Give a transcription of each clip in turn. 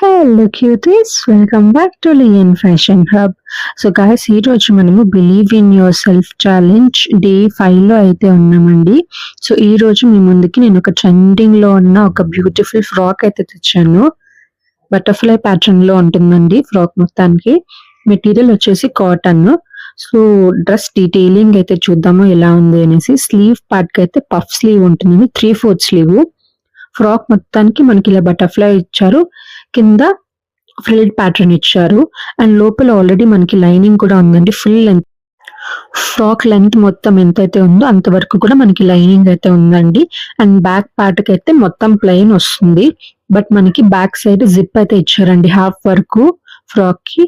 Hello cuties, welcome back to Leon fashion hub. So guys, ఈ రోజు మనము believe in yourself challenge day 5 లో అయితే ఉన్నామండి. సో ఈ రోజు మీ ముందుకి నేను ఒక ట్రెండింగ్ లో ఉన్న ఒక బ్యూటిఫుల్ ఫ్రాక్ అయితే తెచ్చాను. బటర్ఫ్లై ప్యాటర్న్ లో ఉంటుందండి ఫ్రాక్ మొత్తానికి. మెటీరియల్ వచ్చేసి కాటన్. సో డ్రెస్ డీటెయిలింగ్ అయితే చూద్దాము ఎలా ఉంది అనేసి. స్లీవ్ పార్ట్ కి అయితే పఫ్ స్లీవ్ ఉంటుందండి, 3/4 స్లీవ్. ఫ్రాక్ మొత్తానికి మనకి ఇలా బటర్ఫ్లై ఇచ్చారు, కింద ఫ్రిల్డ్ ప్యాటర్న్ ఇచ్చారు, అండ్ లోపల ఆల్రెడీ మనకి లైనింగ్ కూడా ఉందండి. ఫుల్ లెంత్ ఫ్రాక్ లెంత్ మొత్తం ఎంతైతే ఉందో అంతవరకు కూడా మనకి లైనింగ్ అయితే ఉందండి. అండ్ బ్యాక్ పార్ట్ కి అయితే మొత్తం ప్లెయిన్ వస్తుంది, బట్ మనకి బ్యాక్ సైడ్ జిప్ అయితే ఇచ్చారండి. హాఫ్ వరకు ఫ్రాక్ కి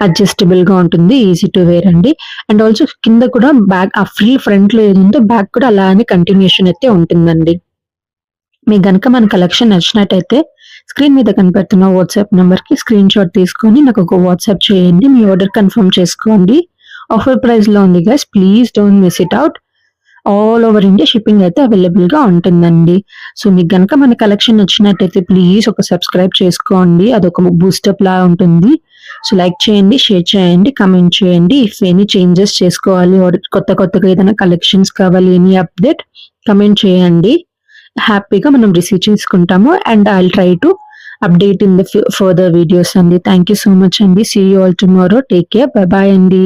అడ్జస్టబుల్ గా ఉంటుంది, ఈజీ టు వేర్ అండి. అండ్ ఆల్సో కింద కూడా బ్యాక్ ఆ ఫ్రీ ఫ్రంట్ లో ఏదుందో బ్యాక్ కూడా అలానే కంటిన్యూషన్ అయితే ఉంటుందండి. మీకు గనక మన కలెక్షన్ నచ్చినట్టయితే స్క్రీన్ మీద కనపడుతున్న వాట్సాప్ నంబర్ కి స్క్రీన్ షాట్ తీసుకొని నాకు ఒక వాట్సాప్ చేయండి. మీ ఆర్డర్ కన్ఫర్మ్ చేసుకోండి. ఆఫర్ ప్రైస్ లో ఉంది guys, please don't miss it out. All over India shipping అయితే అవైలబుల్ గా ఉంటుందండి. సో మీకు గనక మన కలెక్షన్ నచ్చినట్టయితే ప్లీజ్ ఒక సబ్స్క్రైబ్ చేసుకోండి, అదొక బూస్టప్ లా ఉంటుంది. సో లైక్ చేయండి, షేర్ చేయండి, కమెంట్ చేయండి. ఇఫ్ ఎనీ చేంజెస్ చేసుకోవాలి, కొత్తగా ఏదైనా కలెక్షన్స్ కావాలి, ఎనీ అప్డేట్ కమెంట్ చేయండి. హ్యాపీగా మనం రిసీవ్ చేసుకుంటాము. And I will try to update in the further videos అండి. థ్యాంక్ యూ సో మచ్ అండి. See you all tomorrow. Take care, bye bye అండి.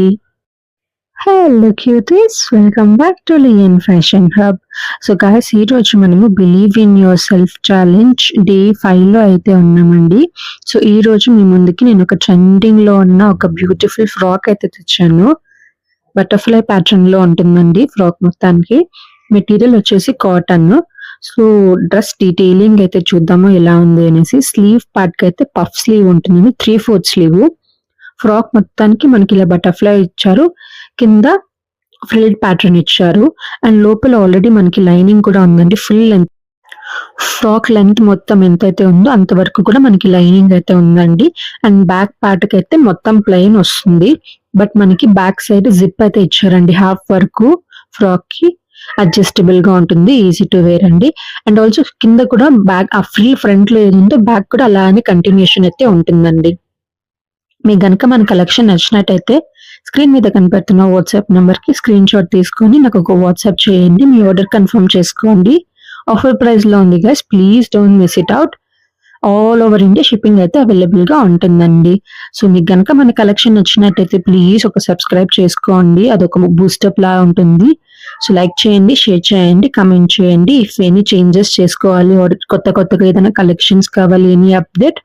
Hello cuties, welcome back to Leon fashion hub. So guys, ఈ రోజు మనము believe in yourself challenge day 5 లో అయితే ఉన్నామండి. So ఈ రోజు మీ ముందుకి నేను ఒక ట్రెండింగ్ లో ఉన్న ఒక బ్యూటిఫుల్ ఫ్రాక్ అయితే తెచ్చాను. బటర్ఫ్లై ప్యాటర్న్ లో ఉంటుందండి ఫ్రాక్ మొత్తానికి. మెటీరియల్ వచ్చేసి కాటన్. సో డ్రెస్ డీటెయిలింగ్ అయితే చూద్దాము ఎలా ఉంది అనేసి. స్లీవ్ పార్ట్ కి అయితే పఫ్ స్లీవ్ ఉంటుందండి, 3/4 స్లీవ్. ఫ్రాక్ మొత్తానికి మనకి ఇలా బటర్ఫ్లై ఇచ్చారు, కింద ఫ్రిల్డ్ ప్యాటర్న్ ఇచ్చారు, అండ్ లోపల ఆల్రెడీ మనకి లైనింగ్ కూడా ఉందండి. ఫుల్ లెంత్ ఫ్రాక్ లెంత్ మొత్తం ఎంతైతే ఉందో అంతవరకు కూడా మనకి లైనింగ్ అయితే ఉందండి. అండ్ బ్యాక్ పార్ట్ కి అయితే మొత్తం ప్లెయిన్ వస్తుంది, బట్ మనకి బ్యాక్ సైడ్ జిప్ అయితే ఇచ్చారండి. హాఫ్ వరకు ఫ్రాక్ కి అడ్జస్టబుల్ గా ఉంటుంది, ఈజీ టు వేర్ అండి. అండ్ ఆల్సో కింద కూడా బ్యాక్ ఆ ఫ్రీ ఫ్రంట్ లో ఏదుందో బ్యాక్ కూడా అలానే కంటిన్యూషన్ అయితే ఉంటుందండి. మీకు గనక మన కలెక్షన్ నచ్చినట్టయితే స్క్రీన్ మీద కనపడుతున్న వాట్సాప్ నంబర్ కి స్క్రీన్ షాట్ తీసుకొని నాకు ఒక వాట్సాప్ చేయండి. మీ ఆర్డర్ కన్ఫర్మ్ చేసుకోండి. ఆఫర్ ప్రైస్ లో ఉంది guys, please don't miss it out. All over India shipping అయితే అవైలబుల్ గా ఉంటుందండి. సో మీకు గనక మన కలెక్షన్ నచ్చినట్టయితే ప్లీజ్ ఒక సబ్స్క్రైబ్ చేసుకోండి, అదొక బూస్టప్ లా ఉంటుంది. సో లైక్ చేయండి, షేర్ చేయండి, కమెంట్ చేయండి. ఇఫ్ ఎనీ చేంజెస్ చేసుకోవాలి, కొత్తగా ఏదైనా కలెక్షన్స్ కావాలి, ఎనీ అప్డేట్